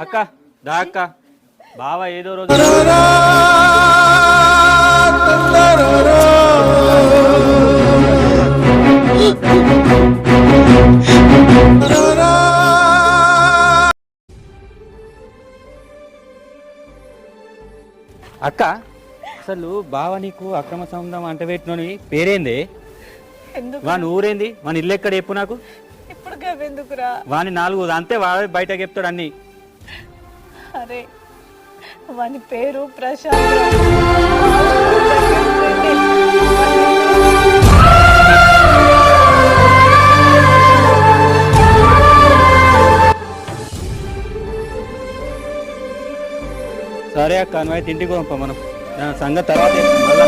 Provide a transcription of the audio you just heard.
అక్క దా అక్క బావ ఏదో రోజు అక్క అసలు బావ నీకు అక్రమ సంబంధం అంట పెట్టినోని పేరేంది? వాని ఊరేంది? వాని ఇల్లు ఎక్కడ చెప్పు నాకు. ఇప్పుడు గవెందుకురా? వాని 4 అంతే వాడు బయట చెప్తాడు అన్ని. అరే వాని పేరు ప్రశాంత్. సరే అక్క నువ్వు ఇంటికి పంప మనం సంగతి తర్వాత మళ్ళా